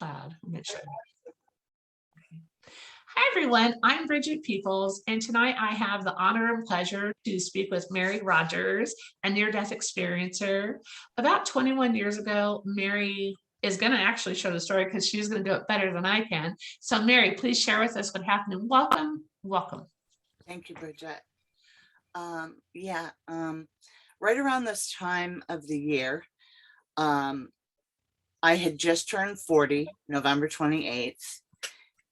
Let me make sure. Hi, everyone. I'm Bridget Peoples, and tonight I have the honor and pleasure to speak with Mary Rodgers, a near-death experiencer. About 21 years ago, Mary is going to actually share the story because she's going to do it better than I can. So, Mary, please share with us what happened. And welcome. Thank you, Bridget. Right around this time of the year, I had just turned 40, November 28th.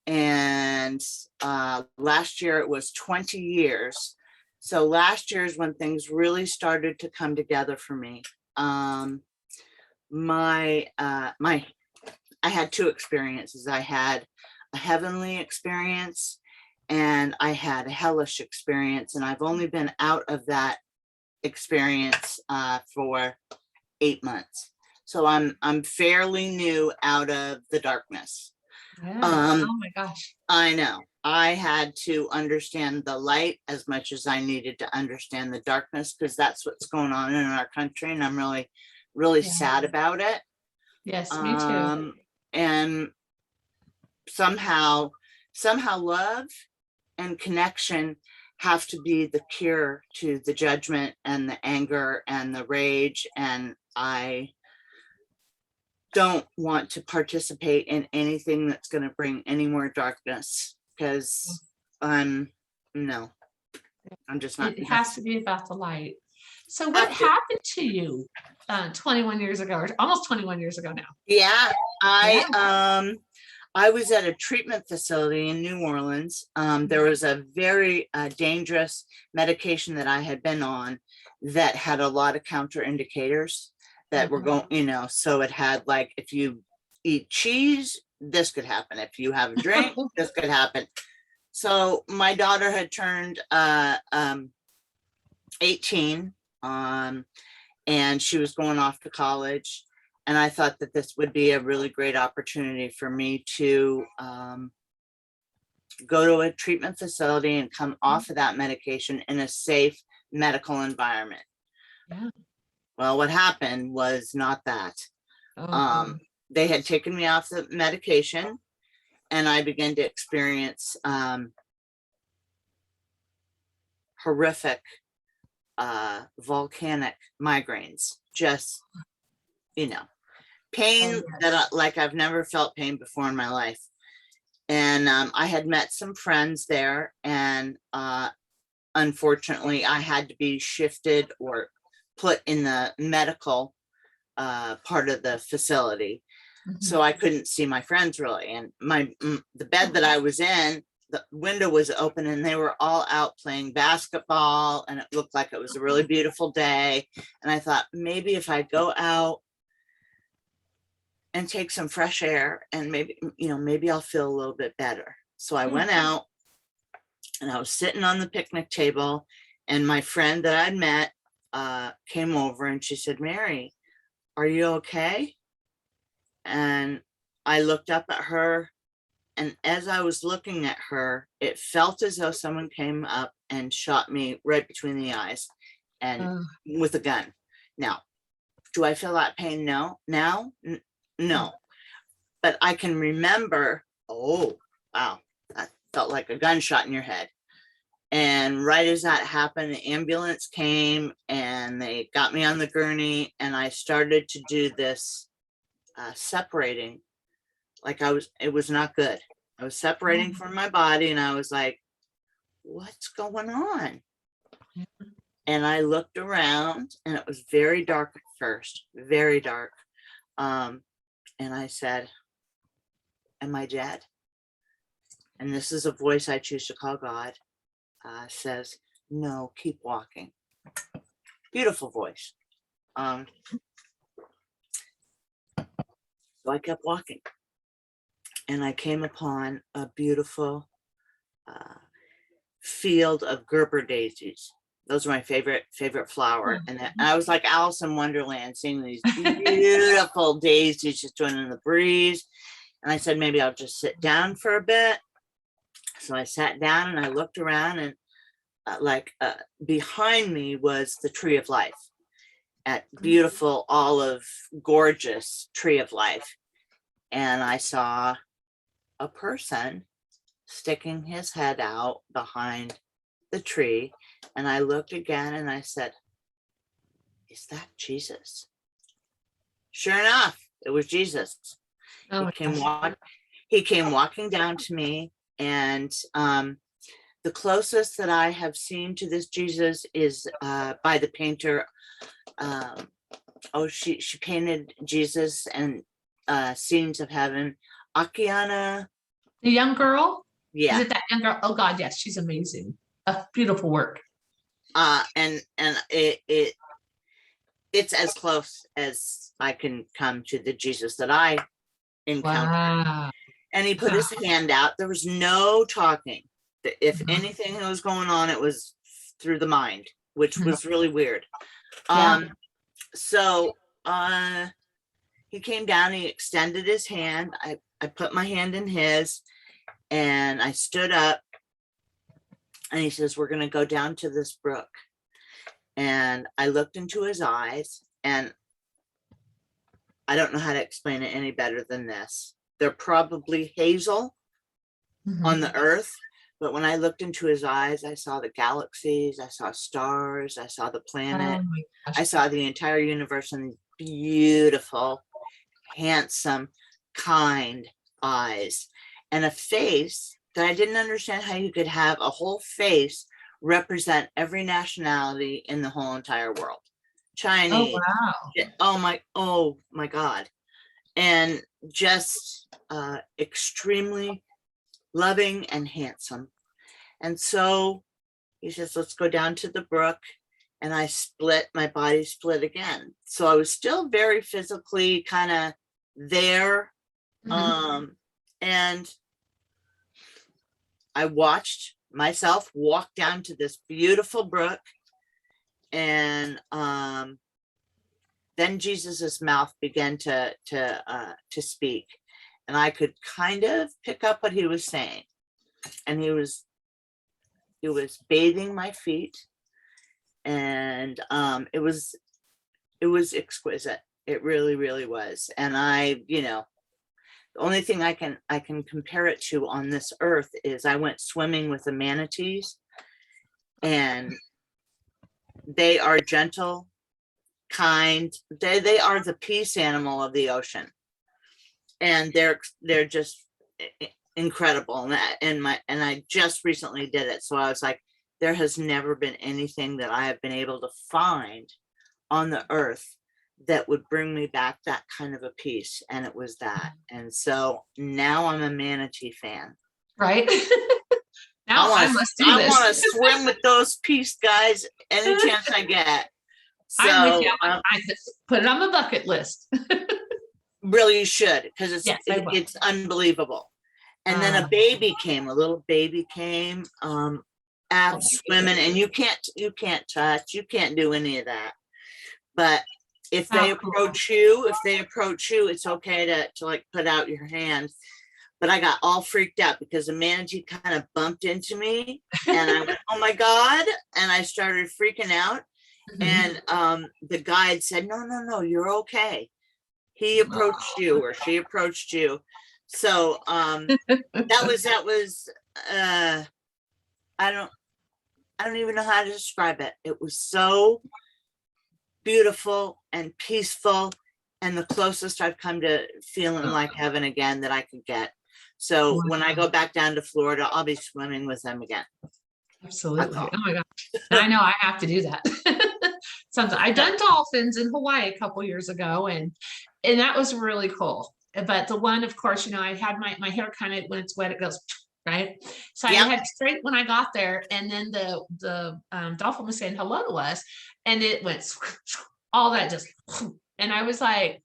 And last year it was 20 years. So last year is when things really started to come together for me. I had two experiences. I had a heavenly experience and I had a hellish experience, and I've only been out of that experience for 8 months. So I'm fairly new out of the darkness. Yeah. Oh my gosh. I know. I had to understand the light as much as I needed to understand the darkness, because that's what's going on in our country, and I'm really sad about it. Yes, me too. And somehow love and connection have to be the cure to the judgment and the anger and the rage. And I don't want to participate in anything that's going to bring any more darkness, because I'm just not. It has to be about the light. So what happened to you 21 years ago, or almost 21 years ago now? Yeah, I was at a treatment facility in New Orleans. There was a very dangerous medication that I had been on that had a lot of counterindicators that were going, so it had, like, if you eat cheese, this could happen. If you have a drink, this could happen. So my daughter had turned 18, and she was going off to college. And I thought that this would be a really great opportunity for me to go to a treatment facility and come off of that medication in a safe medical environment. Yeah. Well, what happened was not that. They had taken me off the medication, and I began to experience horrific volcanic migraines. Just, pain that like I've never felt pain before in my life. And I had met some friends there, and unfortunately I had to be shifted or put in the medical part of the facility. So I couldn't see my friends really. And the bed that I was in, the window was open, and they were all out playing basketball, and it looked like it was a really beautiful day. And I thought, maybe if I go out and take some fresh air, and maybe I'll feel a little bit better. So I went out, and I was sitting on the picnic table, and my friend that I'd met came over, and she said, "Mary, are you okay?" And I looked up at her, and as I was looking at her, it felt as though someone came up and shot me right between the eyes, and with a gun. Now, do I feel that pain? No. Now? No. But I can remember, oh, wow, that felt like a gunshot in your head. And right as that happened, the ambulance came, and they got me on the gurney, and I started to do this separating. Like it was not good. I was separating from my body, and I was like, what's going on? And I looked around, and it was very dark at first, very dark. And I said, am I dead? And this is a voice I choose to call God, says, no, keep walking. Beautiful voice. So I kept walking, and I came upon a beautiful field of Gerber daisies. Those are my favorite flower. And I was like Alice in Wonderland, seeing these beautiful daisies just doing in the breeze. And I said, maybe I'll just sit down for a bit. So I sat down, and I looked around, and behind me was the tree of life, at beautiful olive, gorgeous tree of life. and I saw a person sticking his head out behind the tree. And I looked again and I said, is that Jesus? Sure enough, it was Jesus. Oh He my came gosh. he came walking down to me, and the closest that I have seen to this Jesus is by the painter. She painted Jesus and scenes of heaven. Akiana, The young girl? Is yeah. it that young girl? Oh God, yes, she's amazing. Beautiful work. And it's as close as I can come to the Jesus that I encountered. Wow. And he put his hand out. There was no talking. If anything was going on, it was through the mind, which was really weird. Yeah. So he came down, he extended his hand. I put my hand in his, and I stood up, and he says, we're going to go down to this brook. And I looked into his eyes, and I don't know how to explain it any better than this. They're probably hazel on the earth, but when I looked into his eyes, I saw the galaxies, I saw stars, I saw the planet, Oh my gosh. I saw the entire universe, and beautiful, handsome, kind eyes, and a face that I didn't understand how you could have a whole face represent every nationality in the whole entire world. Chinese. Oh wow. Oh my God. And just extremely loving and handsome. And so he says, let's go down to the brook. And my body split again. So I was still very physically kind of there. And I watched myself walk down to this beautiful brook. And then Jesus's mouth began to speak, and I could kind of pick up what he was saying. And he was bathing my feet, and it was exquisite. It really, really was. And the only thing I can compare it to on this earth is I went swimming with the manatees, and they are gentle, kind. They are the peace animal of the ocean, and they're just incredible. And I just recently did it, so I was like, there has never been anything that I have been able to find on the earth that would bring me back that kind of a peace, and it was that. And so now I'm a manatee fan. Right. Now I must do this. I want to swim with those peace guys any chance I get. So I'm with you. I put it on the bucket list. Really, you should, because it's unbelievable. And then a little baby came out swimming, and you can't touch, you can't do any of that. But if they approach you, it's okay to like put out your hand. But I got all freaked out because the manatee kind of bumped into me, and I went, oh my God. And I started freaking out. And the guide said, no, you're okay. He approached you, or she approached you. So that was I don't even know how to describe it. It was so beautiful and peaceful, and the closest I've come to feeling like heaven again that I could get. So when I go back down to Florida, I'll be swimming with them again. Absolutely. Oh my gosh. I know I have to do that. Something I've done dolphins in Hawaii a couple years ago, and that was really cool. But the one, of course, I had my hair kind of, when it's wet, it goes right. So I had straight when I got there, and then the dolphin was saying hello to us, and it went all that just, and I was like,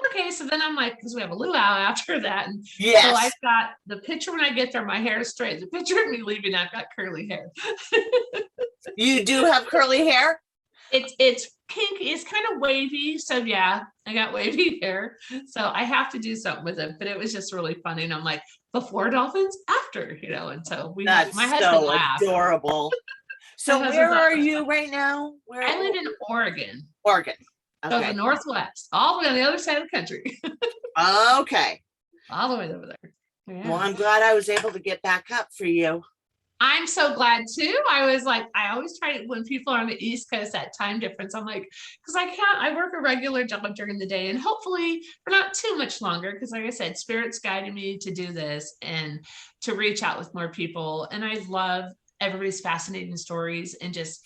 okay. So then I'm like, because we have a luau after that, and so I've got the picture when I get there, my hair is straight. The picture of me leaving, I've got curly hair. You do have curly hair? It's pink, it's kind of wavy. So yeah, I got wavy hair. So I have to do something with it. But it was just really funny. And I'm like, before dolphins, after, and so my husband so laughed. Adorable. So where are you right now? I live in Oregon. Okay. So the Northwest, all the way on the other side of the country. Okay. all the way over there. Well, Yeah. I'm glad I was able to get back up for you. I'm so glad too. I was like, I always try to, when people are on the East Coast, that time difference, I'm like, because I work a regular job during the day and hopefully for not too much longer. Because like I said, Spirit's guided me to do this and to reach out with more people. And I love everybody's fascinating stories and just,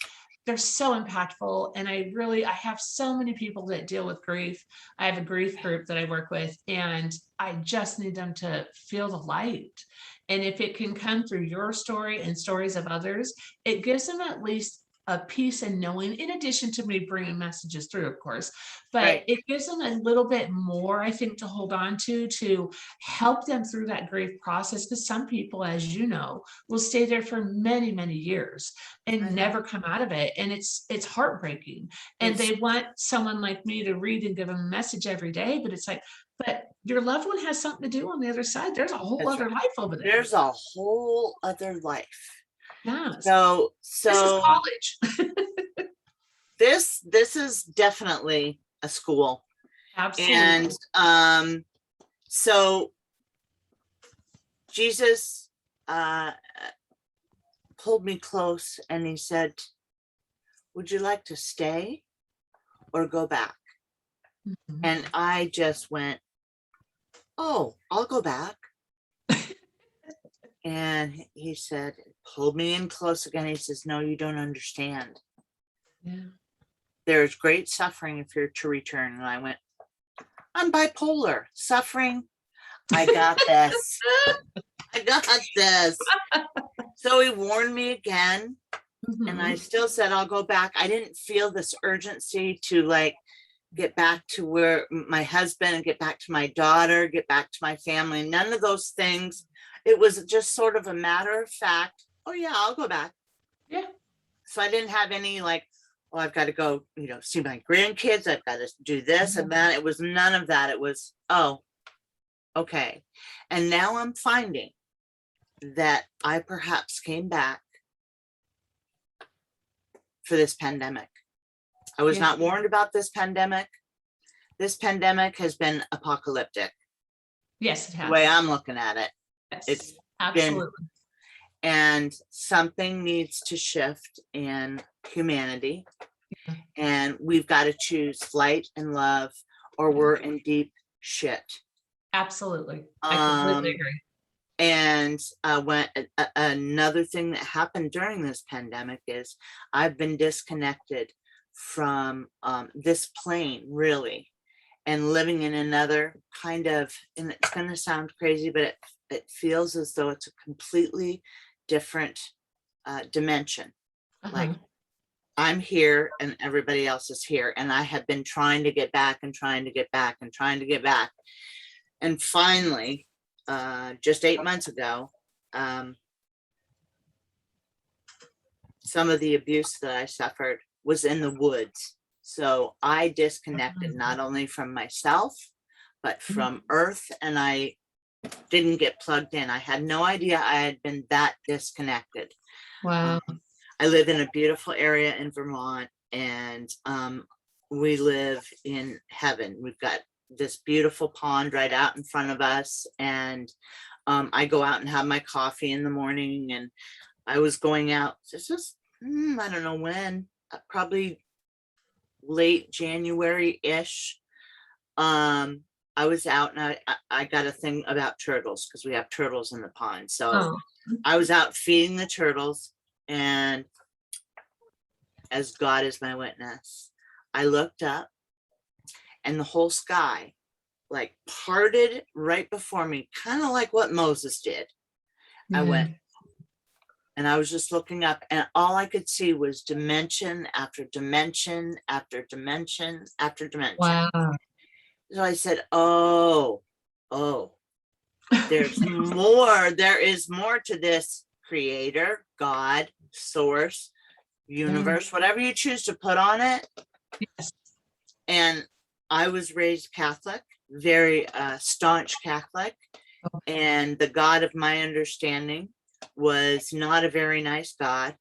they're so impactful. And I have so many people that deal with grief. I have a grief group that I work with, and I just need them to feel the light. And if it can come through your story and stories of others, it gives them at least a peace in knowing, in addition to me bringing messages through, of course, but Right. it gives them a little bit more, I think, to hold on to help them through that grief process. Because some people, as you know, will stay there for many, many years and never come out of it. And it's heartbreaking. And they want someone like me to read and give them a message every day. But it's like, but your loved one has something to do on the other side. There's a whole That's other right. life over there. There's a whole other life. Yes. So This is college. this is definitely a school. Absolutely. And so Jesus pulled me close and he said, would you like to stay or go back? Mhm. And I just went, oh, I'll go back. And he said, pulled me in close again. He says, no, you don't understand. Yeah. There's great suffering if you're to return. And I went, I'm bipolar. Suffering, I got this. I got this. So he warned me again. And I still said, I'll go back. I didn't feel this urgency to like get back to where my husband and get back to my daughter, get back to my family. None of those things. It was just sort of a matter of fact. Oh yeah, I'll go back. Yeah. So I didn't have any like, oh, I've got to go, see my grandkids. I've got to do this and that. It was none of that. It was, oh, okay. And now I'm finding that I perhaps came back for this pandemic. I was not warned about this pandemic. This pandemic has been apocalyptic. Yes, it has. The way I'm looking at it. Yes, It's absolutely. and something needs to shift in humanity. And we've got to choose light and love, or we're in deep shit. Absolutely. I completely agree. And another thing that happened during this pandemic is I've been disconnected from this plane, really, and living in another kind of, and it's going to sound crazy, but it feels as though it's a completely different dimension. Like I'm here and everybody else is here. And I have been trying to get back and trying to get back and trying to get back. And finally, just 8 months ago, some of the abuse that I suffered was in the woods. So I disconnected not only from myself, but from Earth, and I didn't get plugged in. I had no idea I had been that disconnected. Wow. I live in a beautiful area in Vermont, and we live in heaven. We've got this beautiful pond right out in front of us, and I go out and have my coffee in the morning. And I was going out, this was, I don't know when, probably late January-ish. I was out and I got a thing about turtles because we have turtles in the pond. So I was out feeding the turtles, and as God is my witness, I looked up and the whole sky like parted right before me, kind of like what Moses did. I went, and I was just looking up, and all I could see was dimension after dimension after dimension after dimension. Wow. So I said, oh, there's more. There is more to this creator, God, source, universe, whatever you choose to put on it. Yes. And I was raised Catholic, very staunch Catholic. And the God of my understanding was not a very nice God.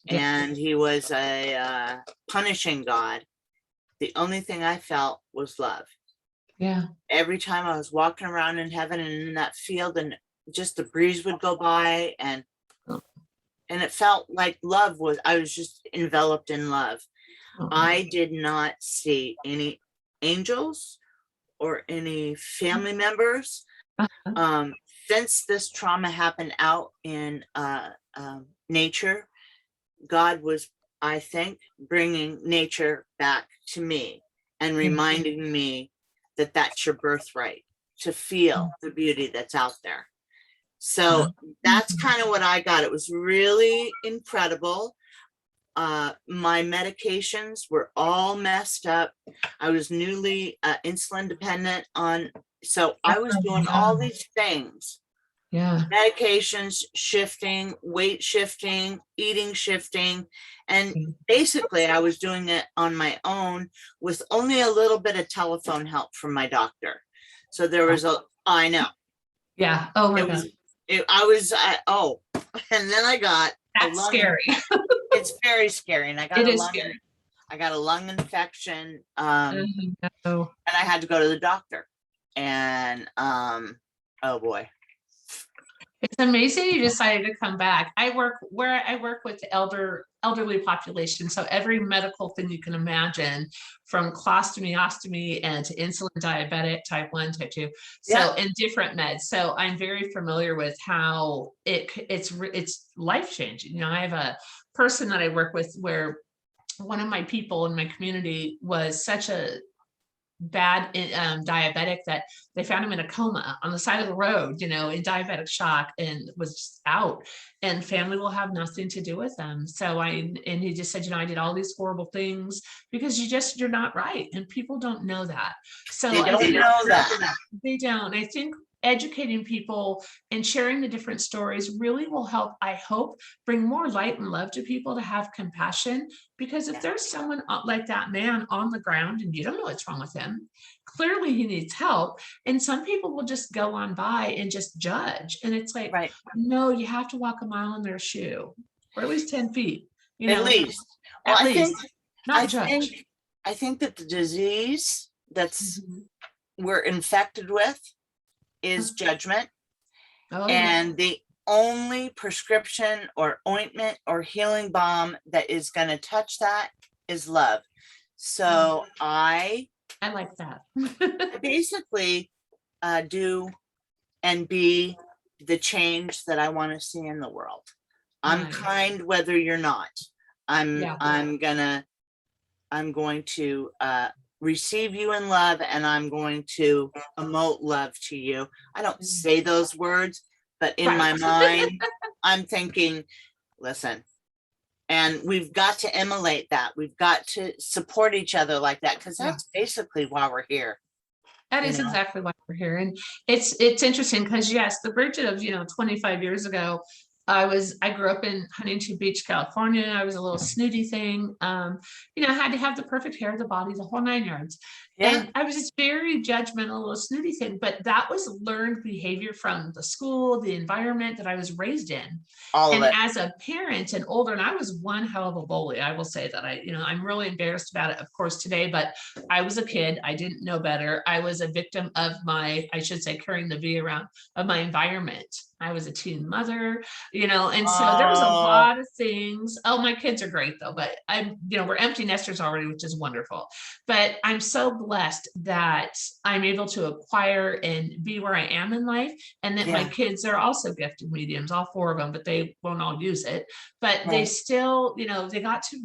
And he was a punishing God. The only thing I felt was love. Yeah. Every time I was walking around in heaven and in that field, and just the breeze would go by, and it felt like love was, I was just enveloped in love. I did not see any angels or any family members. Since this trauma happened out in nature, God was, I think, bringing nature back to me and reminding me that that's your birthright, to feel the beauty that's out there. So that's kind of what I got. It was really incredible. My medications were all messed up. I was newly insulin dependent on, so I was doing all these things. Yeah. Medications shifting, weight shifting, eating shifting. And basically I was doing it on my own with only a little bit of telephone help from my doctor. So there was I know. Yeah. Oh my God. And then I got That's scary. It's very scary. And I got It is scary. I got a lung infection. No. And I had to go to the doctor. And oh boy. It's amazing you decided to come back. I work with the elderly population. So every medical thing you can imagine, from colostomy, ostomy, and to insulin diabetic, type 1, type 2. So in different meds. So I'm very familiar with how it's life changing. You know, I have a person that I work with where one of my people in my community was such a bad diabetic that they found him in a coma on the side of the road, you know, in diabetic shock, and was just out, and family will have nothing to do with them. So he just said, you know, I did all these horrible things because you're not right. And people don't know that. So they don't know that. They don't. I think educating people and sharing the different stories really will help, I hope, bring more light and love to people, to have compassion. Because if there's someone like that man on the ground and you don't know what's wrong with him, clearly he needs help. And some people will just go on by and just judge. And it's like, no, you have to walk a mile in their shoe, or at least 10 feet. You know, at least. Well, I think that the disease that's we're infected with is judgment. And the only prescription or ointment or healing balm that is going to touch that is love. So I like that. basically do and be the change that I want to see in the world. I'm kind whether you're not. I'm going to receive you in love, and I'm going to emote love to you. I don't say those words, but in my mind, I'm thinking, listen, and we've got to emulate that. We've got to support each other like that, because that's basically why we're here. That is exactly why we're here. And it's interesting because, yes, the Bridget of, 25 years ago, I grew up in Huntington Beach, California. I was a little snooty thing. I had to have the perfect hair, the body, the whole 9 yards. And I was just very judgmental, a little snooty thing, but that was learned behavior from the school, the environment that I was raised in. And as a parent and older, and I was one hell of a bully. I will say that I'm really embarrassed about it, of course, today, but I was a kid. I didn't know better. I was a victim of carrying the V around, of my environment. I was a teen mother, and so there was a lot of things. Oh, my kids are great though, but we're empty nesters already, which is wonderful. But I'm so blessed that I'm able to acquire and be where I am in life. And that my kids are also gifted mediums, all 4 of them, but they won't all use it. But they still, they got to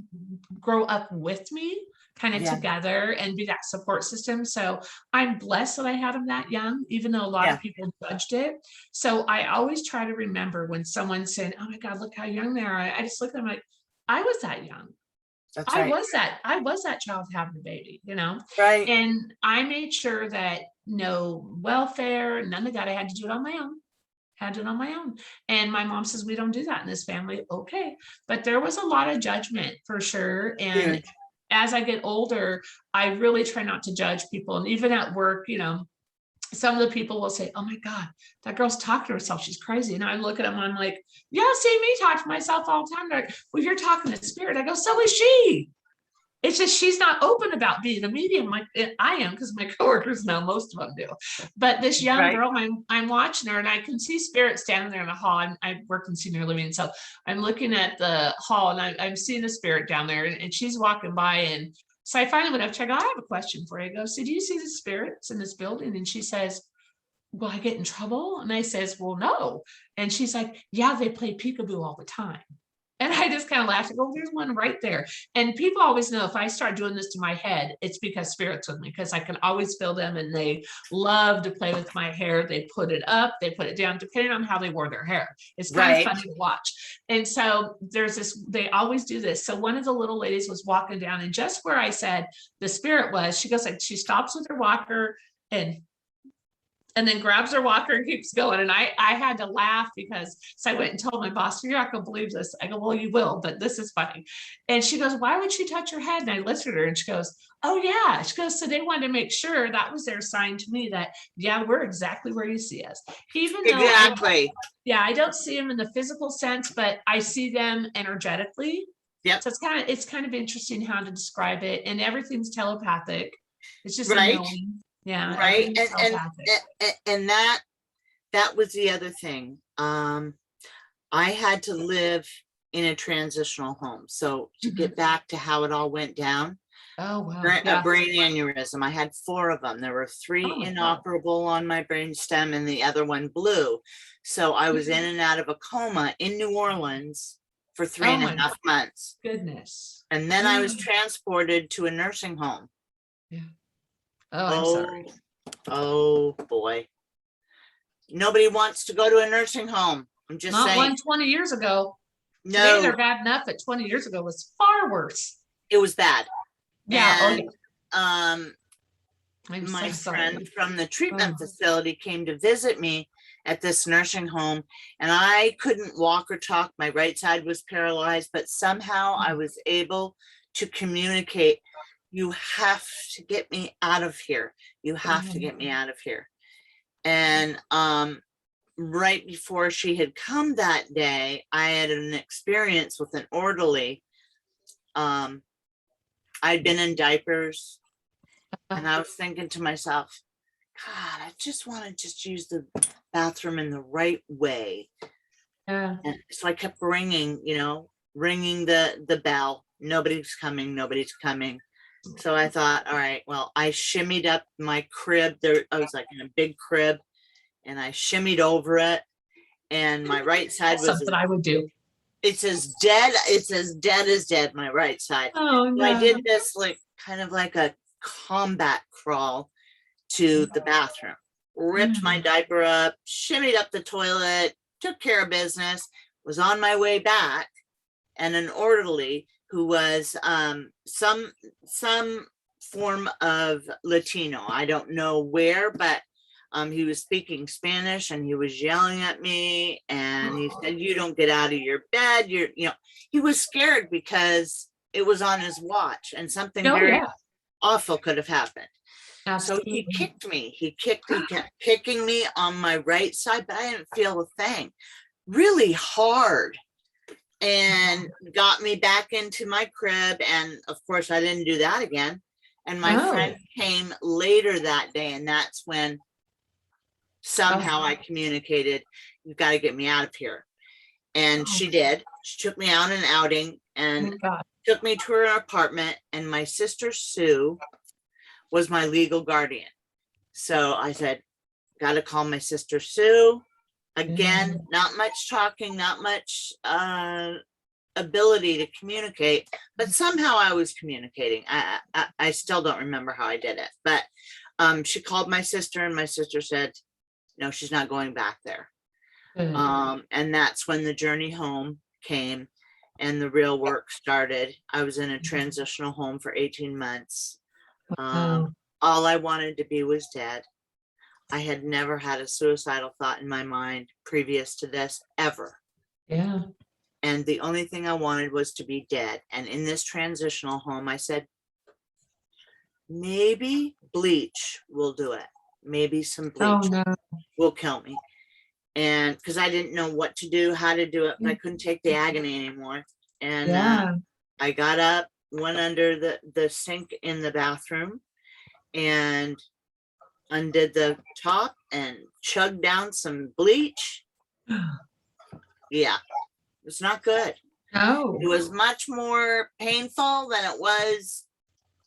grow up with me, kind of together, and be that support system. So I'm blessed that I had them that young, even though a lot of people judged it. So I always try to remember when someone said, oh my God, look how young they are. I just look at them like, I was that young. I was that child having a baby, Right. And I made sure that no welfare, none of that. I had to do it on my own. And my mom says, we don't do that in this family. Okay. But there was a lot of judgment for sure. And as I get older, I really try not to judge people. And even at work, some of the people will say, oh my God, that girl's talking to herself. She's crazy. And I look at them, I'm like, yeah, see me talk to myself all the time. They're like, well, you're talking to spirit. I go, so is she. it's just she's not open about being a medium like I am, because my coworkers know, most of them do. But this young Right. girl, I'm watching her, and I can see spirits standing there in the hall. I work in senior living, so I'm looking at the hall, and I'm seeing a spirit down there, and she's walking by, and so I finally went up to her. I go, I have a question for you. I go, so do you see the spirits in this building? And she says, will I get in trouble? And I says, well, no. And she's like, yeah, they play peekaboo all the time. And I just kind of laughed. I go, there's one right there. And people always know if I start doing this to my head, it's because spirits with me, because I can always feel them, and they love to play with my hair. They put it up, they put it down, depending on how they wore their hair. It's kind of funny to watch. And so there's this, they always do this. So one of the little ladies was walking down, and just where I said the spirit was, she goes like, she stops with her walker and then grabs her walker and keeps going. And I had to laugh, because so I went and told my boss, you're not gonna believe this. I go, well, you will, but this is funny. And she goes, why would she touch her head? And I listened to her, and she goes, oh yeah. She goes, so they wanted to make sure that was their sign to me that, yeah, we're exactly where you see us. Even though I don't see them in the physical sense, but I see them energetically. Yep. So it's kind of interesting how to describe it. And everything's telepathic. It's just right. annoying. Yeah. Right. And that was the other thing. I had to live in a transitional home. So to get back to how it all went down. Oh, wow. A brain aneurysm. I had 4 of them. There were 3 inoperable on my brain stem, and the other one blew. So I was in and out of a coma in New Orleans for 3.5 months. Goodness. And then I was transported to a nursing home. Yeah. Oh, I'm sorry. Oh boy. Nobody wants to go to a nursing home. I'm just saying. Not 20 years ago. No. Today they're bad enough, but 20 years ago was far worse. It was bad. Yeah. And, my friend from the treatment facility came to visit me at this nursing home, and I couldn't walk or talk. My right side was paralyzed, but somehow I was able to communicate. You have to get me out of here. You have to get me out of here. And right before she had come that day, I had an experience with an orderly. I'd been in diapers, and I was thinking to myself, God, I just want to use the bathroom in the right way. And so I kept ringing the bell. Nobody's coming. So I thought, all right, well, I shimmied up my crib. I was like in a big crib, and I shimmied over it. And my right side was something I would do. It's as dead as dead, my right side. Oh, no. So I did this kind of like a combat crawl to the bathroom, ripped my diaper up, shimmied up the toilet, took care of business, was on my way back, and an orderly who was some form of Latino. I don't know where, but he was speaking Spanish, and he was yelling at me, and he said, you don't get out of your bed. He was scared because it was on his watch, and something very awful could have happened. Absolutely. So he kicked me. He kept kicking me on my right side, but I didn't feel a thing. Really hard. And got me back into my crib. And of course, I didn't do that again. And my friend came later that day, and that's when somehow I communicated, you've got to get me out of here. And she did. She took me out an outing and took me to her apartment. And my sister Sue was my legal guardian. So I said, got to call my sister Sue. Again, not much talking, not much ability to communicate, but somehow I was communicating. I still don't remember how I did it, but she called my sister, and my sister said, no, she's not going back there. And that's when the journey home came and the real work started. I was in a transitional home for 18 months. All I wanted to be was dead. I had never had a suicidal thought in my mind previous to this, ever. Yeah. And the only thing I wanted was to be dead. And in this transitional home, I said, maybe bleach will do it. Maybe some bleach will kill me. And because I didn't know what to do, how to do it, but I couldn't take the agony anymore. And I got up, went under the sink in the bathroom and undid the top and chugged down some bleach. Yeah, it's not good. Oh, It was much more painful than it was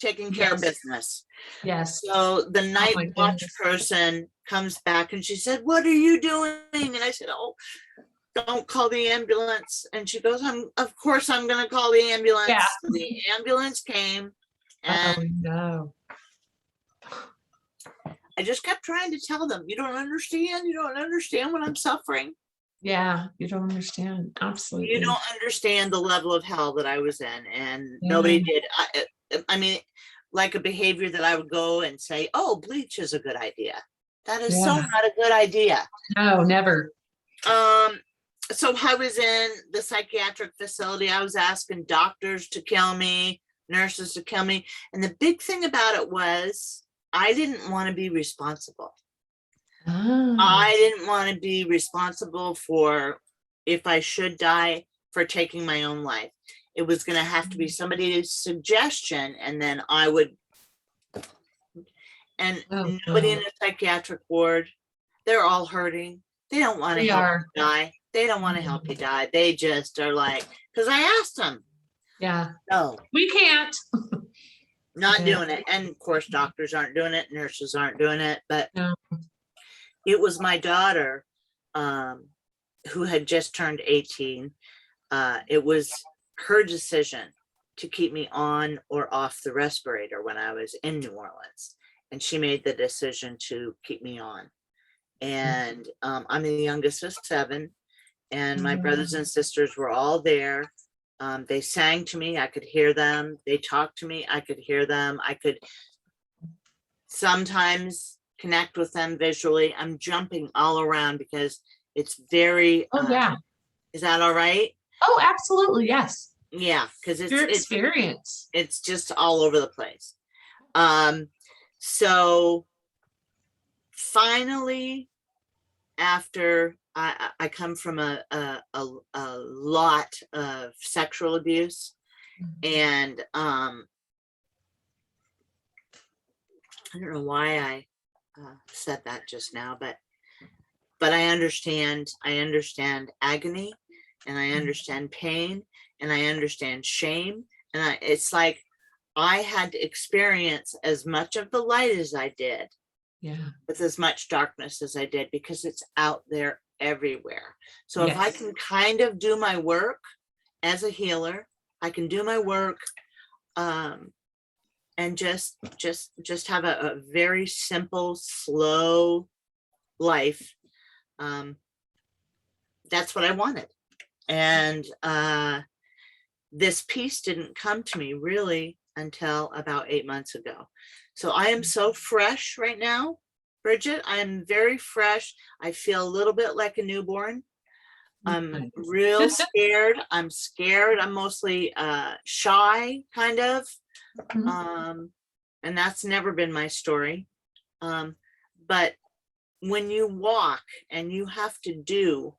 taking care of yes, business. yes. So the night my watch goodness. person comes back and she said, "What are you doing?" And I said, "Oh, don't call the ambulance." And she goes, "Of course I'm going to call the ambulance." Yeah. So the ambulance came, Oh, and no. I just kept trying to tell them, "You don't understand. You don't understand what I'm suffering. Yeah, you don't understand. You Absolutely. don't understand the level of hell that I was in." And Yeah. nobody did. I mean, like a behavior that I would go and say, "Oh, bleach is a good idea." That is so Yeah. not a good idea. No, never. So I was in the psychiatric facility. I was asking doctors to kill me, nurses to kill me. And the big thing about it was I didn't want to be responsible. Oh, I didn't want to be responsible for if I should die for taking my own life. It was going to have to be somebody's suggestion, and then I would. And oh, nobody in no. the psychiatric ward, they're all hurting. They don't want to We help are. you die. They don't want to help you die. They just are like, because I asked them, Yeah. no, We can't. not Yeah. doing it. And of course, doctors aren't doing it, nurses aren't doing it. But No. it was my daughter who had just turned 18. It was her decision to keep me on or off the respirator when I was in New Orleans. And she made the decision to keep me on. And I'm the youngest of 7. And my brothers and sisters were all there. They sang to me. I could hear them. They talked to me. I could hear them. I could sometimes connect with them visually. I'm jumping all around because it's very, Oh, yeah. is that all right? Oh, absolutely. Yes. Yeah, because Your experience. it's just all over the place. So finally, after I come from a lot of sexual abuse, and I don't know why I said that just now, but I understand agony, and I understand pain, and I understand shame, and it's like I had to experience as much of the light as I did Yeah. with as much darkness as I did, because it's out there everywhere. So if I Yes. can kind of do my work as a healer, I can do my work and just have a very simple, slow life. That's what I wanted. And this peace didn't come to me really until about 8 months ago. So I am so fresh right now, Bridget. I am very fresh. I feel a little bit like a newborn. I'm Nice. real scared. I'm scared. I'm mostly shy, kind of. And that's never been my story. But when you walk and you have to do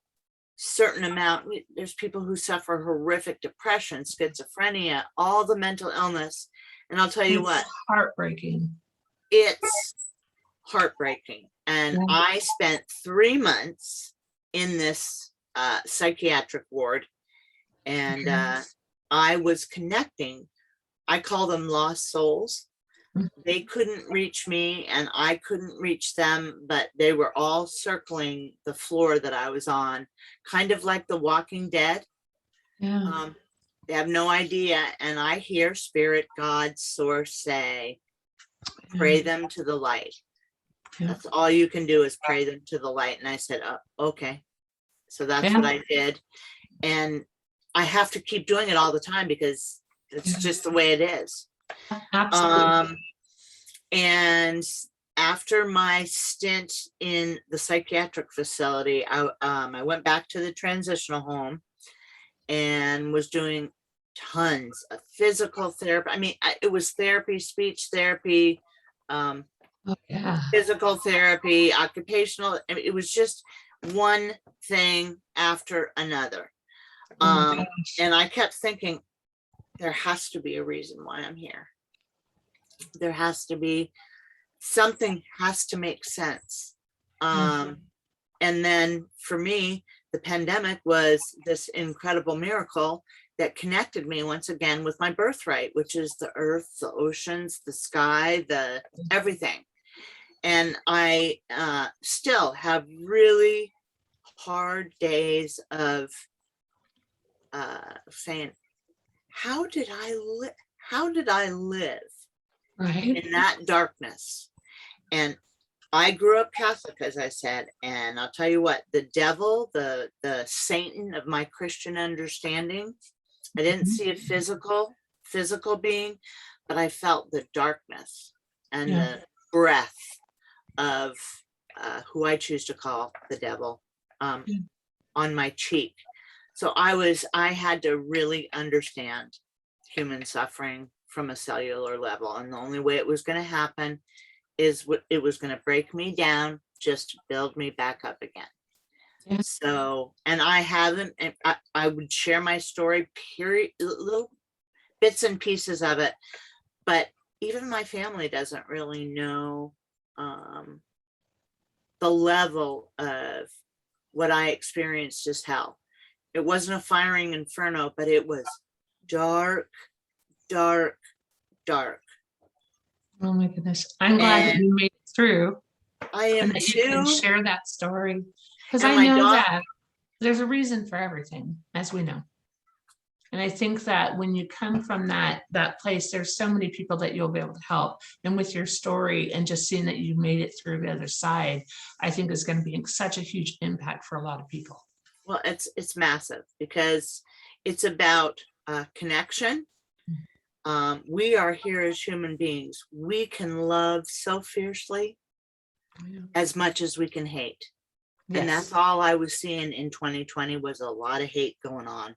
certain amount, there's people who suffer horrific depression, schizophrenia, all the mental illness. And I'll tell you what, Heartbreaking. it's heartbreaking. And Yeah. I spent 3 months in this psychiatric ward, and I was connecting. I call them lost souls. They couldn't reach me and I couldn't reach them, but they were all circling the floor that I was on, kind of like The Walking Dead. Yeah. They have no idea. And I hear spirit, God, source say, pray them to the light. Yeah. That's all you can do, is pray them to the light. And I said, okay. So that's what I did. And I have to keep doing it all the time because it's just the way it is. Absolutely. And after my stint in the psychiatric facility, I went back to the transitional home and was doing tons of physical therapy. I mean, it was therapy, speech therapy, physical therapy, occupational. I mean, it was just one thing after another. And I kept thinking, there has to be a reason why I'm here. There has to be something, has to make sense. And then for me, the pandemic was this incredible miracle that connected me once again with my birthright, which is the earth, the oceans, the sky, the everything. And I still have really hard days of saying, how did I live Right. in that darkness? And I grew up Catholic, as I said, and I'll tell you what, the devil, the Satan of my Christian understanding, I didn't see a physical being, but I felt the darkness and the breath of who I choose to call the devil on my cheek. So I had to really understand human suffering from a cellular level, and the only way it was going to happen is it was going to break me down just to build me back up again. Yeah. So, and I would share my story, period, little bits and pieces of it, but even my family doesn't really know the level of what I experienced as hell. It wasn't a firing inferno, but it was dark, dark, dark. Oh my goodness. I'm glad that you made it through. I am and that you can too. share that story, because And I my know dog- that there's a reason for everything, as we know. And I think that when you come from that place, there's so many people that you'll be able to help. And with your story and just seeing that you made it through the other side, I think is going to be such a huge impact for a lot of people. Well, it's massive because it's about connection. We are here as human beings. We can love so fiercely as much as we can hate. Yes. And that's all I was seeing in 2020 was a lot of hate going on.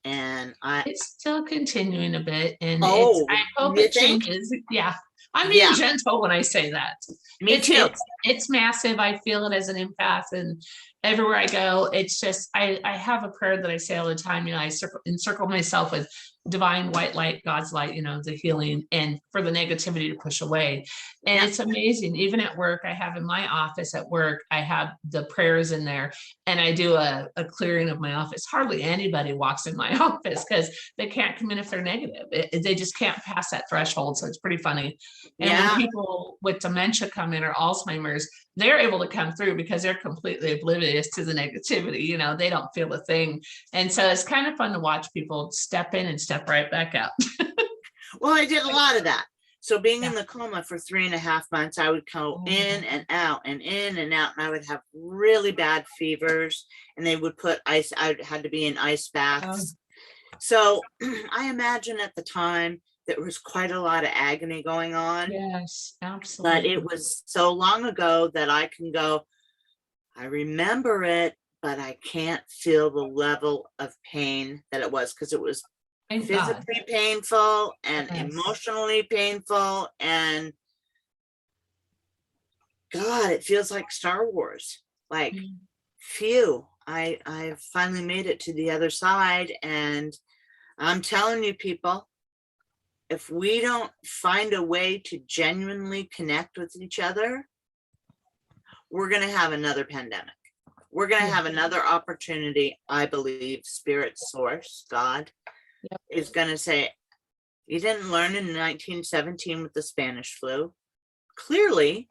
And it's still continuing a bit, and Oh, I hope you it think? changes. Yeah. I'm being Yeah. gentle when I say that. Me too. It's massive. I feel it as an empath, and everywhere I go, it's just, I have a prayer that I say all the time. You know, I encircle myself with divine white light, God's light, you know, the healing, and for the negativity to push away. And it's amazing. Even at work, I have in my office at work, I have the prayers in there, and I do a clearing of my office. Hardly anybody walks in my office because they can't come in if they're negative. They just can't pass that threshold. So it's pretty funny. And when people with dementia come in or Alzheimer's, they're able to come through because they're completely oblivious to the negativity. You know, they don't feel a thing. And so it's kind of fun to watch people step in and step right back out. Well, I did a lot of that. So being in the coma for 3.5 months, I would go in and out and in and out, and I would have really bad fevers, and they would put ice. I had to be in ice baths. So I imagine at the time there was quite a lot of agony going on. Yes, absolutely. But it was so long ago that I can go, I remember it, but I can't feel the level of pain that it was, because it was physically painful and emotionally painful, and God, it feels like Star Wars. Like, phew, I finally made it to the other side. And I'm telling you, people, if we don't find a way to genuinely connect with each other, we're going to have another pandemic. We're going to have another opportunity. I believe Spirit Source, God, is going to say, you didn't learn in 1917 with the Spanish flu. Clearly.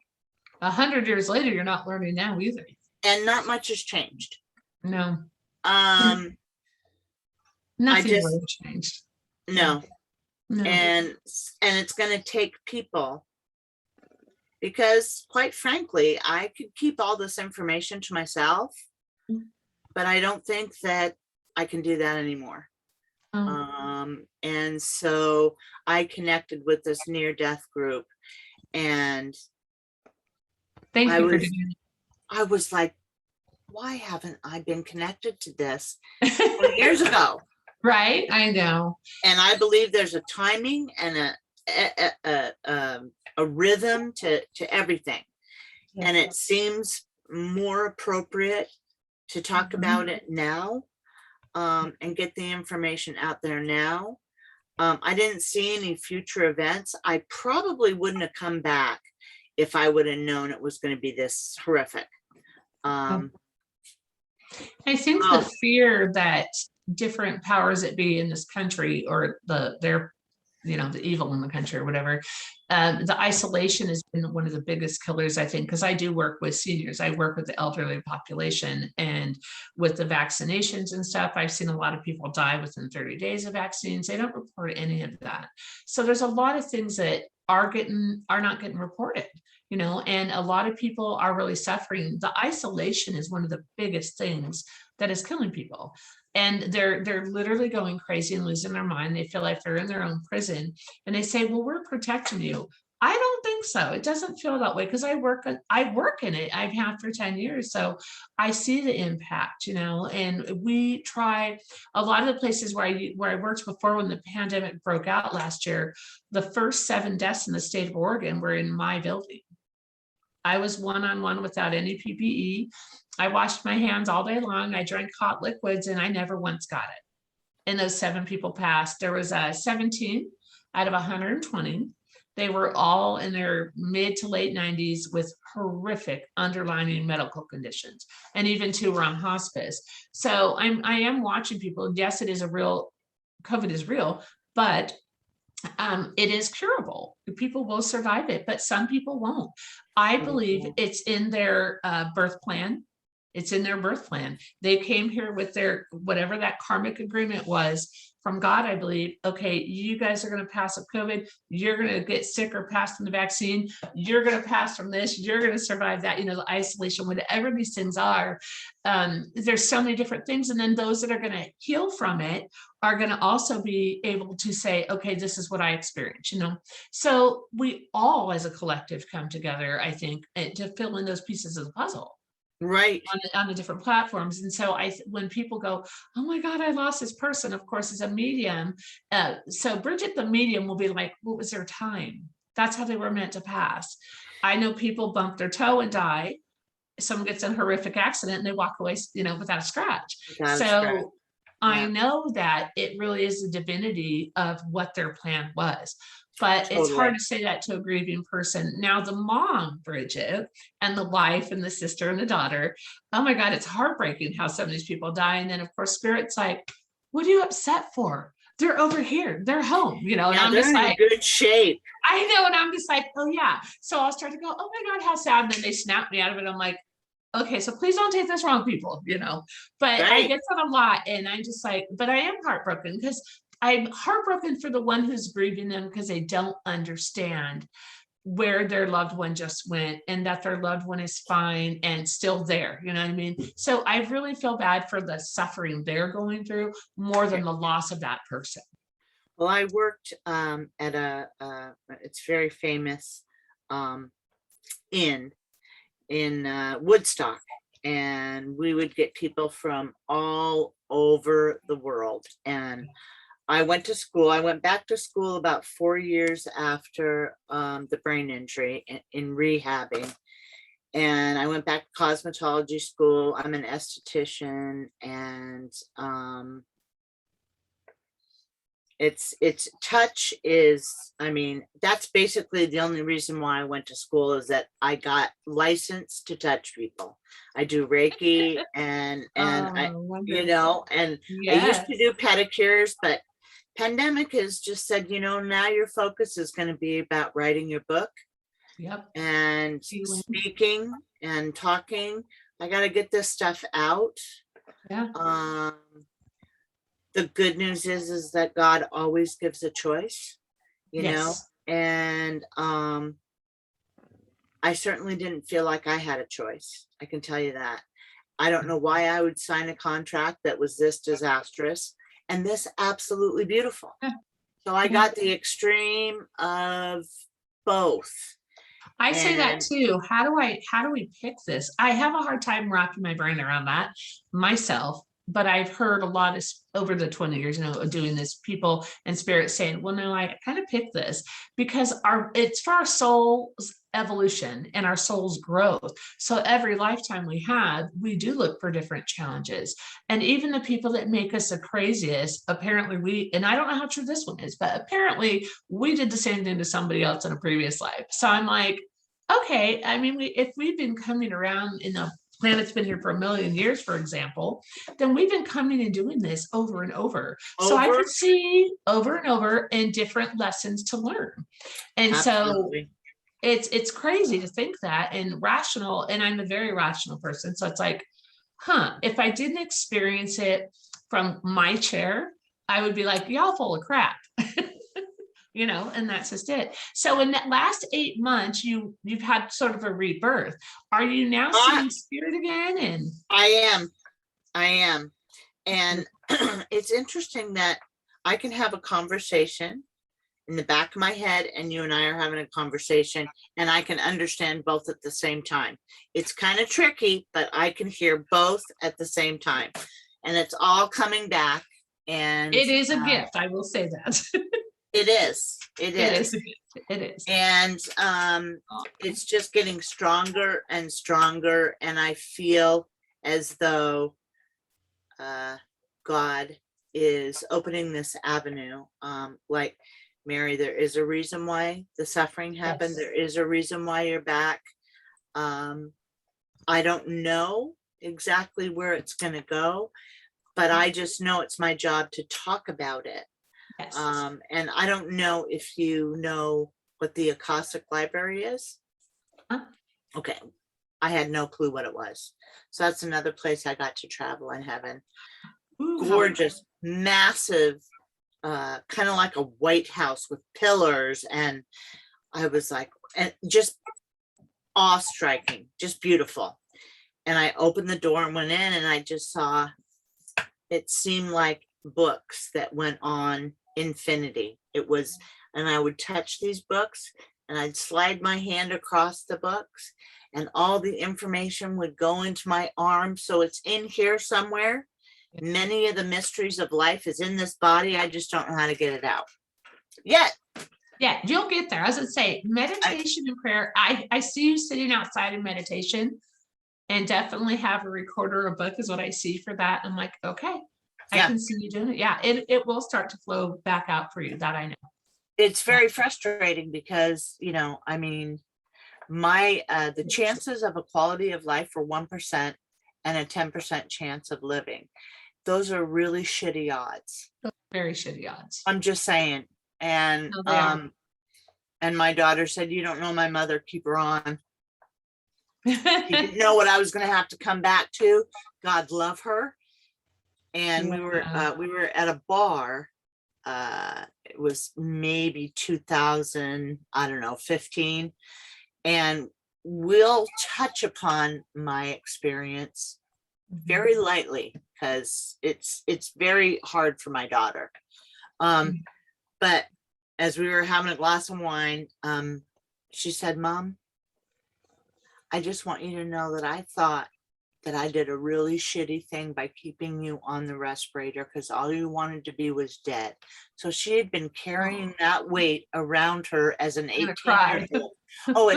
100 years later, you're not learning now either. And not much has changed. No. Nothing really changed. No. And it's going to take people, because quite frankly, I could keep all this information to myself, but I don't think that I can do that anymore. And so I connected with this near-death group, and I was like, why haven't I been connected to this 20 years ago? Right, I know. And I believe there's a timing and a rhythm to everything. Yes. And it seems more appropriate to talk about it now, and get the information out there now. I didn't see any future events. I probably wouldn't have come back if I would have known it was going to be this horrific. I think the fear that different powers that be in this country, or their, the evil in the country or whatever, the isolation has been one of the biggest killers, I think, because I do work with seniors. I work with the elderly population, and with the vaccinations and stuff, I've seen a lot of people die within 30 days of vaccines. They don't report any of that. So there's a lot of things that are not getting reported, and a lot of people are really suffering. The isolation is one of the biggest things that is killing people. And they're literally going crazy and losing their mind. They feel like they're in their own prison, and they say, well, we're protecting you. I don't think so. It doesn't feel that way, because I work in it. I've had for 10 years. So I see the impact, and we try a lot of the places where I worked before, when the pandemic broke out last year. The first 7 deaths in the state of Oregon were in my building. I was one-on-one without any PPE. I washed my hands all day long. I drank hot liquids, and I never once got it. And those 7 people passed. There was 17 out of 120. They were all in their mid to late 90s with horrific underlying medical conditions. And even 2 were on hospice. So I am watching people. Yes, COVID is real, but it is curable. People will survive it, but some people won't. I believe it's in their birth plan. It's in their birth plan. They came here with their, whatever that karmic agreement was from God, I believe. Okay, you guys are going to pass up COVID. You're going to get sick or pass from the vaccine. You're going to pass from this. You're going to survive that, the isolation, whatever these things are. There's so many different things. And then those that are going to heal from it are going to also be able to say, okay, this is what I experienced, So we all as a collective come together, I think, to fill in those pieces of the puzzle. Right. On the different platforms. And so when people go, oh my God, I lost this person, of course, as a medium. So Bridget, the medium, will be like, what was their time? That's how they were meant to pass. I know people bump their toe and die. Someone gets in a horrific accident and they walk away, without a scratch. I know that it really is the divinity of what their plan was. But it's hard to say that to a grieving person. Now, the mom, Bridget, and the wife and the sister and the daughter, oh my God, it's heartbreaking how some of these people die. And then, of course, Spirit's like, what are you upset for? They're over here. They're home, and I'm just like, good shape. I know. And I'm just like, oh yeah. So I'll start to go, oh my God, how sad. And then they snap me out of it. I'm like, okay, so please don't take this wrong, people, but I get that a lot. And I'm just like, but I am heartbroken, because I'm heartbroken for the one who's grieving them, because they don't understand where their loved one just went, and that their loved one is fine and still there. You know what I mean? So I really feel bad for the suffering they're going through more than the loss of that person. Well, I worked at it's very famous inn in Woodstock, and we would get people from all over the world. And I went back to school about 4 years after the brain injury in rehabbing. And I went back to cosmetology school. I'm an esthetician, and it's touch is, that's basically the only reason why I went to school, is that I got licensed to touch people. I do Reiki and I used to do pedicures, but pandemic has just said, now your focus is going to be about writing your book. Yep. And speaking and talking. I got to get this stuff out. Yeah. The good news is that God always gives a choice, know, and I certainly didn't feel like I had a choice. I can tell you that. I don't know why I would sign a contract that was this disastrous and this absolutely beautiful. Yeah. So I got the extreme of both. I say that too. How do we pick this? I have a hard time wrapping my brain around that myself, but I've heard a lot of over the 20 years, of doing this, people and spirits saying, well, no, I kind of picked this because it's for our soul's evolution and our soul's growth. So every lifetime we have, we do look for different challenges. And even the people that make us the craziest, apparently and I don't know how true this one is, but apparently we did the same thing to somebody else in a previous life. So I'm like, okay, I mean, if we've been coming around in the planet's been here for 1,000,000 years, for example, then we've been coming and doing this over and over. So I could see over and over and different lessons to learn. And Absolutely. so it's crazy to think that, and rational, and I'm a very rational person. So it's like, if I didn't experience it from my chair, I would be like, y'all full of crap. And that's just it. So in that last 8 months, you've had sort of a rebirth. Are you now seeing spirit again? And I am. And it's interesting that I can have a conversation in the back of my head, and you and I are having a conversation, and I can understand both at the same time. It's kind of tricky, but I can hear both at the same time, and it's all coming back. And it is a gift. I will say that. It is. It is. It is. And it's just getting stronger and stronger. And I feel as though God is opening this avenue. Like, Mary, there is a reason why the suffering happened. Yes. There is a reason why you're back. I don't know exactly where it's going to go, but I just know it's my job to talk about it. Yes. And I don't know if you know what the Akasic Library is. Huh? Okay. I had no clue what it was. So that's another place I got to travel in heaven. Ooh, gorgeous, massive, kind of like a White House with pillars. And I was like, and just awe-striking, just beautiful. And I opened the door and went in, and I just saw, it seemed like books that went on infinity. It was, and I would touch these books, and I'd slide my hand across the books, and all the information would go into my arm. So it's in here somewhere. Many of the mysteries of life is in this body. I just don't know how to get it out yet. Yeah, you'll get there. As I say, meditation and prayer. I see you sitting outside in meditation, and definitely have a recorder or a book is what I see for that. I'm like, okay, I can see you doing it. Yeah, it will start to flow back out for you. That I know. It's very frustrating because, I mean, the chances of a quality of life for 1% and a 10% chance of living, those are really shitty odds. Very shitty odds. I'm just saying. And and my daughter said, you don't know my mother, keep her on. She didn't know what I was going to have to come back to. God love her. And we were at a bar. It was maybe 2000, I don't know, 15. And we'll touch upon my experience very lightly because it's very hard for my daughter. But as we were having a glass of wine, she said, Mom, I just want you to know that I thought that I did a really shitty thing by keeping you on the respirator because all you wanted to be was dead. So she had been carrying that weight around her as an 18-year-old. Oh,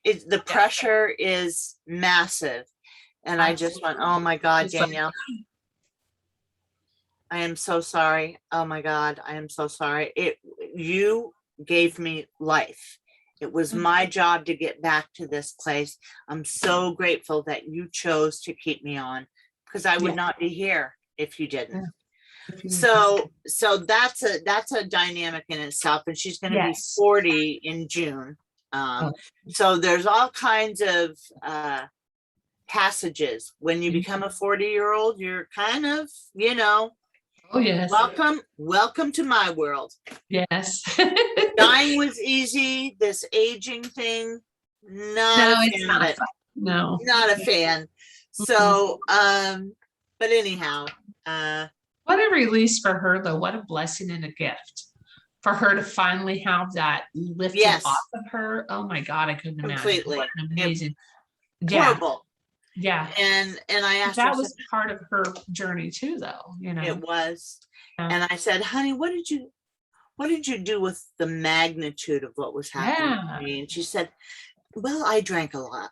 the pressure is massive. And I just went, oh my God, Danielle, I am so sorry. Oh my God, I am so sorry. You gave me life. It was my job to get back to this place. I'm so grateful that you chose to keep me on because I would not be here if you didn't. So that's a dynamic in itself. And she's going to be 40 in June. So there's all kinds of passages. When you become a 40-year-old, you're kind of, oh yes, welcome to my world. Yes. Dying was easy. This aging thing, not a fan. So but anyhow, what a release for her though. What a blessing and a gift for her to finally have that lifted off of her. Oh my God, I couldn't imagine. What an amazing, horrible. Yeah. And I asked her, I That said, was part of her journey too, though, you know. it was. Yeah. And I said, honey, what did you do with the magnitude of what was happening Yeah. to me? And she said, well, I drank a lot.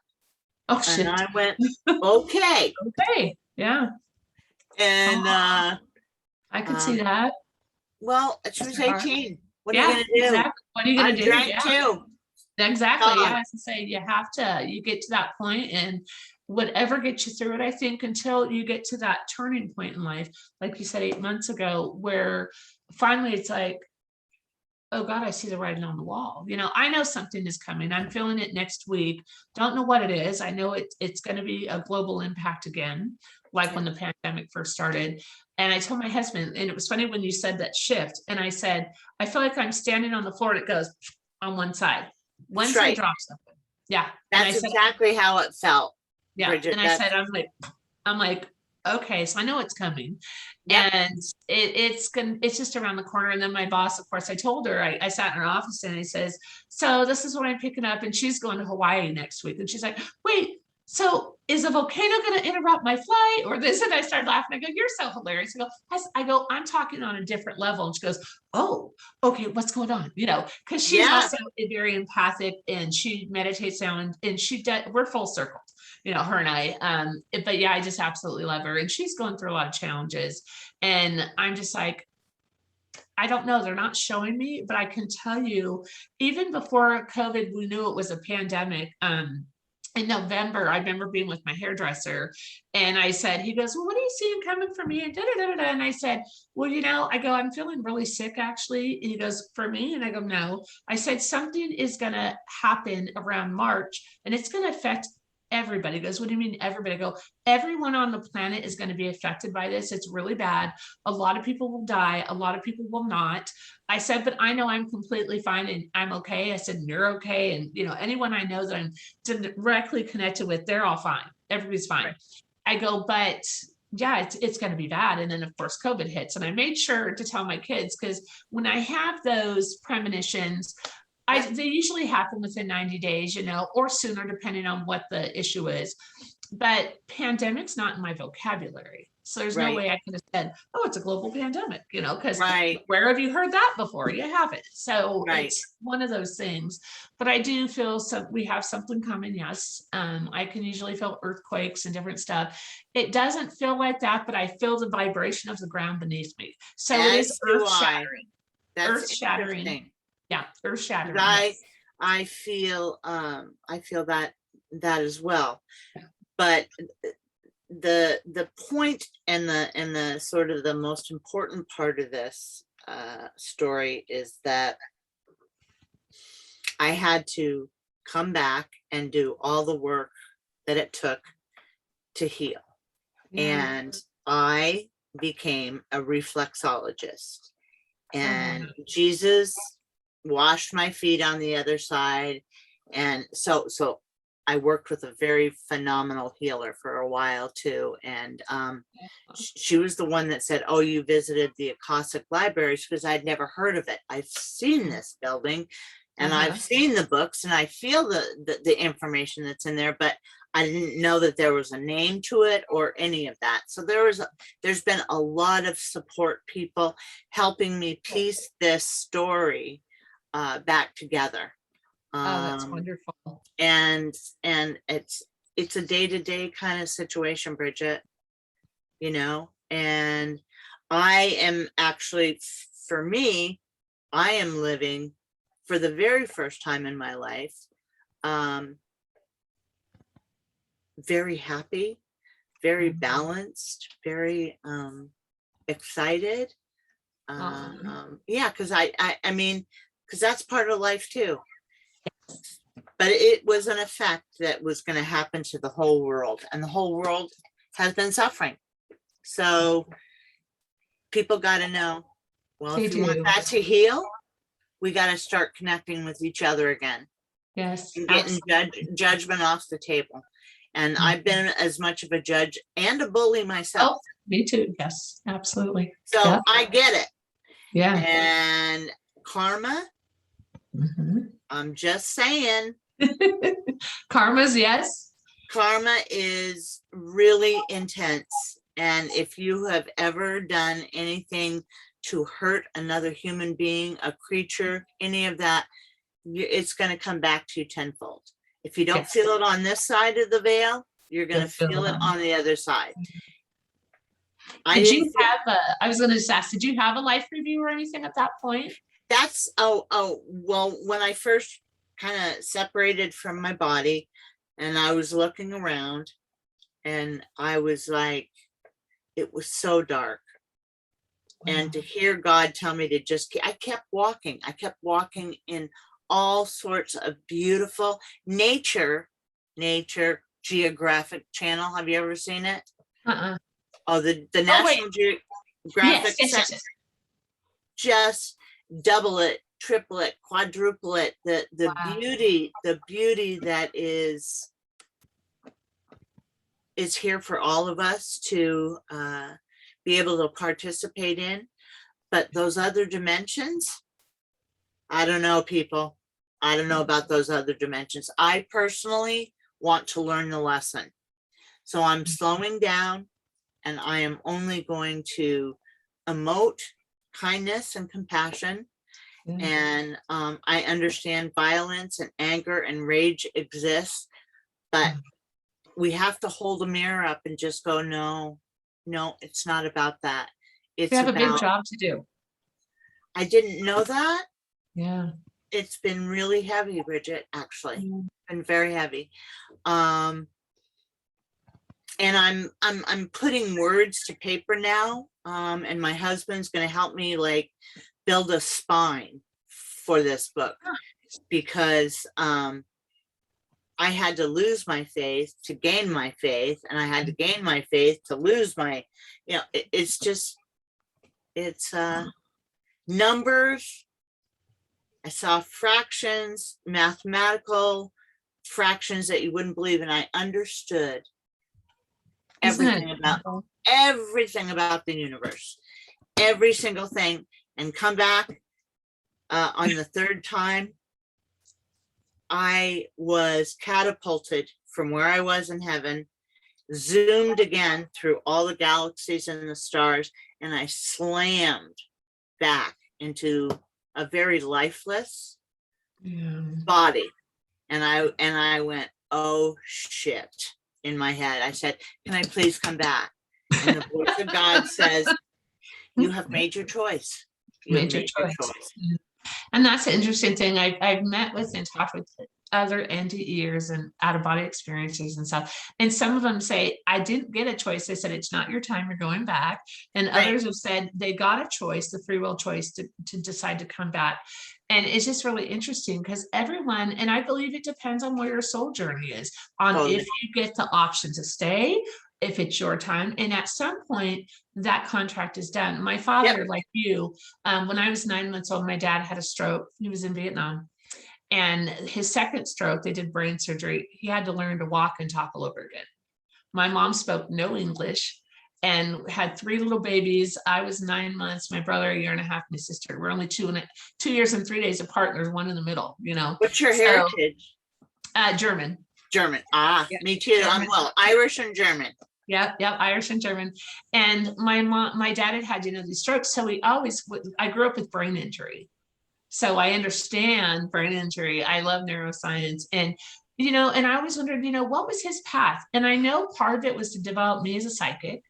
Oh, And shit. I went, okay. Okay. Yeah. And Oh, I could see that. well, she was 18. What are you Yeah, gonna do? exactly. What are you I gonna do? drank Yeah, too. exactly. Yeah, Uh, as I say, you get to that point, and whatever gets you through it, I think, until you get to that turning point in life, like you said 8 months ago, where finally it's like, oh God, I see the writing on the wall. You know, I know something is coming. I'm feeling it next week. Don't know what it is. I know it's going to be a global impact again, like when the pandemic first started. And I told my husband, and it was funny when you said that shift. And I said, I feel like I'm standing on the floor and it goes on one side. One That's side right. drops something. Yeah. And I That's said, exactly how it felt, yeah. Bridget. And I That's, said, I'm like, okay, so I know it's coming. yep. And it's just around the corner. And then my boss, of course, I told her, I sat in her office and I says, so this is what I'm picking up. And she's going to Hawaii next week. And she's like, wait, so is a volcano going to interrupt my flight or this? And I started laughing. I go, you're so hilarious. I go, I'm talking on a different level. And she goes, oh, okay, what's going on? You know, because she's Yeah. also very empathic and she meditates now and we're full circle, you know, her and I. But yeah, I just absolutely love her. And she's going through a lot of challenges. And I'm just like, I don't know, they're not showing me, but I can tell you, even before COVID, we knew it was a pandemic. In November, I remember being with my hairdresser and I said, he goes, well, what are you seeing coming for me? And da, da, da, da. And I said, well, you know, I go, I'm feeling really sick actually. And he goes, for me? And I go, no. I said, something is going to happen around March and it's going to affect everybody. He goes, what do you mean everybody? I go, everyone on the planet is going to be affected by this. It's really bad. A lot of people will die. A lot of people will not. I said, but I know I'm completely fine and I'm okay. I said, and you're okay. And, you know, anyone I know that I'm directly connected with, they're all fine. Everybody's fine. Right. I go, but yeah, it's going to be bad. And then of course, COVID hits. And I made sure to tell my kids, because when I have those premonitions, they usually happen within 90 days, you know, or sooner, depending on what the issue is. But pandemic's not in my vocabulary. So there's no way I could have said, oh, it's a global pandemic, you know, because where have you heard that before? You haven't. So it's one of those things. But I do feel we have something coming. Yes. I can usually feel earthquakes and different stuff. It doesn't feel like that, but I feel the vibration of the ground beneath me. So it is earth shattering. Earth shattering. Yeah, earth shattering. I feel that as well. Yeah. But the point and the sort of the most important part of this story is that I had to come back and do all the work that it took to heal. Yeah. And I became a reflexologist. And Jesus washed my feet on the other side. And so I worked with a very phenomenal healer for a while too. And she was the one that said, oh, you visited the Akasic Library, because I'd never heard of it. I've seen this building and I've seen the books and I feel the information that's in there, but I didn't know that there was a name to it or any of that. So there's been a lot of support people helping me piece this story back together. Oh, that's wonderful. And it's a day-to-day kind of situation, Bridget, you know, and I am actually, for me, I am living for the very first time in my life, very happy, very balanced, very excited. Yeah, because I mean, because that's part of life too. But it was an effect that was going to happen to the whole world, and the whole world has been suffering. So people got to know, well, if you want that to heal, we got to start connecting with each other again. Yes. And getting judgment off the table. And I've been as much of a judge and a bully myself. Oh, me too. Yes, absolutely. So I get it. Yeah. And karma, I'm just saying. Karma's, yes. Karma is really intense. And if you have ever done anything to hurt another human being, a creature, any of that, it's going to come back to you tenfold. If you don't Yes. feel it on this side of the veil, you're going to You'll feel it on the other side. Did you have I was going to just ask, did you have a life review or anything at that point? That's, well, when I first kind of separated from my body and I was looking around and I was like, it was so dark. And to hear God tell me to just, I kept walking. I kept walking in all sorts of beautiful nature Geographic Channel. Have you ever seen it? Oh, the National Geographic. Yes. Just double it, triple it, quadruple it. The Wow. beauty that is here for all of us to be able to participate in. But those other dimensions, I don't know, people. I don't know about those other dimensions. I personally want to learn the lesson. So I'm slowing down and I am only going to emote kindness and compassion. And I understand violence and anger and rage exists, but we have to hold a mirror up and just go, no, it's not about that. It's you have a big job to do. I didn't know that. Yeah. It's been really heavy, Bridget, actually. Been very heavy. And I'm putting words to paper now. And my husband's going to help me like build a spine for this book, because I had to lose my faith to gain my faith, and I had to gain my faith to lose my, it's numbers. I saw fractions, mathematical fractions that you wouldn't believe, and I understood everything about the universe, every single thing. And come back on the third time, I was catapulted from where I was in heaven, zoomed again through all the galaxies and the stars, and I slammed back into a very lifeless body. And I went, oh shit, in my head. I said, can I please come back? And the voice of God says, you have made your choice. Major choice. And that's the interesting thing. I've met with and talked with other NDEers and out-of-body experiences and stuff. And some of them say, I didn't get a choice. They said, it's not your time, you're going back. And others have said they got a choice, the free will choice to decide to come back. And it's just really interesting because everyone, and I believe it depends on where your soul journey is, on if you get the option to stay, if it's your time. And at some point, that contract is done. My father, like you, when I was 9 months old, my dad had a stroke. He was in Vietnam. And his second stroke, they did brain surgery. He had to learn to walk and talk all over again. My mom spoke no English and had 3 little babies. I was 9 months, my brother 1.5 years, my sister. We're only 2 years and 3 days apart. There's one in the middle, What's your heritage? German. Me too. I'm Irish and German. Yep, Irish and German. And my dad had these strokes. So I grew up with brain injury. So I understand brain injury. I love neuroscience. And, and I always wondered, what was his path? And I know part of it was to develop me as a psychic.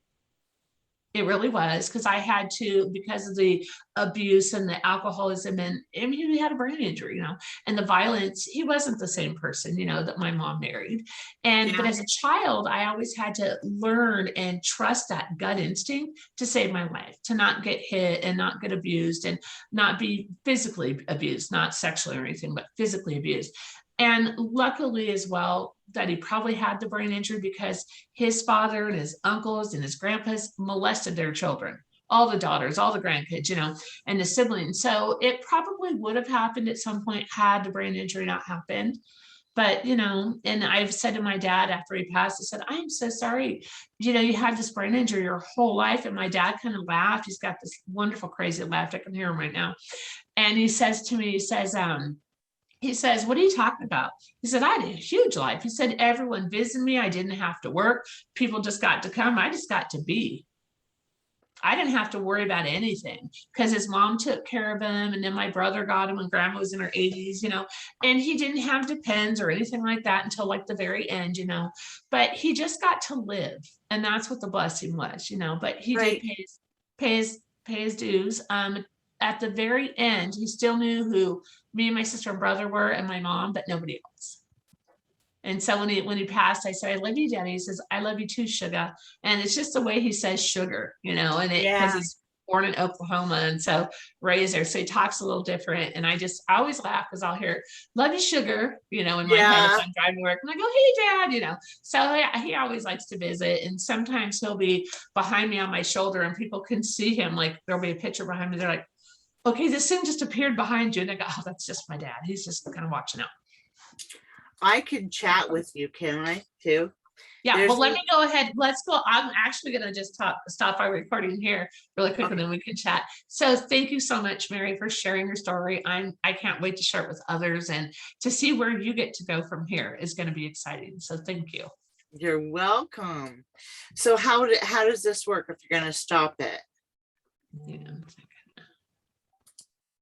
It really was, because I had to, because of the abuse and the alcoholism, and he had a brain injury, and the violence. He wasn't the same person, that my mom married. But as a child, I always had to learn and trust that gut instinct to save my life, to not get hit and not get abused and not be physically abused, not sexually or anything, but physically abused. And luckily as well, that he probably had the brain injury because his father and his uncles and his grandpas molested their children, all the daughters, all the grandkids, and the siblings. So it probably would have happened at some point had the brain injury not happened. But, and I've said to my dad after he passed, I said, I am so sorry. You had this brain injury your whole life. And my dad kind of laughed. He's got this wonderful, crazy laugh. I can hear him right now. And he says to me, He says, what are you talking about? He said, I had a huge life. He said, everyone visited me. I didn't have to work. People just got to come. I just got to be. I didn't have to worry about anything because his mom took care of him. And then my brother got him when grandma was in her 80s, and he didn't have depends or anything like that until like the very end, but he just got to live. And that's what the blessing was, but he did Right. pay his dues. At the very end, he still knew who me and my sister and brother were and my mom, but nobody else. And so when he passed, I said, I love you, Daddy. He says, I love you too, sugar. And it's just the way he says sugar, and because Yeah. he's born in Oklahoma and so raised there. So he talks a little different. And I always laugh because I'll hear, love you, sugar, in my head if Yeah. I'm driving to work. And I go, hey, Dad, So he always likes to visit. And sometimes he'll be behind me on my shoulder and people can see him. Like there'll be a picture behind me. They're like, okay, this thing just appeared behind you. And I go, oh, that's just my dad. He's just kind of watching out. I can chat with you, can I, too? Yeah, well, let me go ahead. Let's go. I'm actually going to just stop our recording here really quick, and then we can chat. So thank you so much, Mary, for sharing your story. I can't wait to share it with others, and to see where you get to go from here is going to be exciting. So thank you. You're welcome. So how does this work if you're going to stop it? Yeah.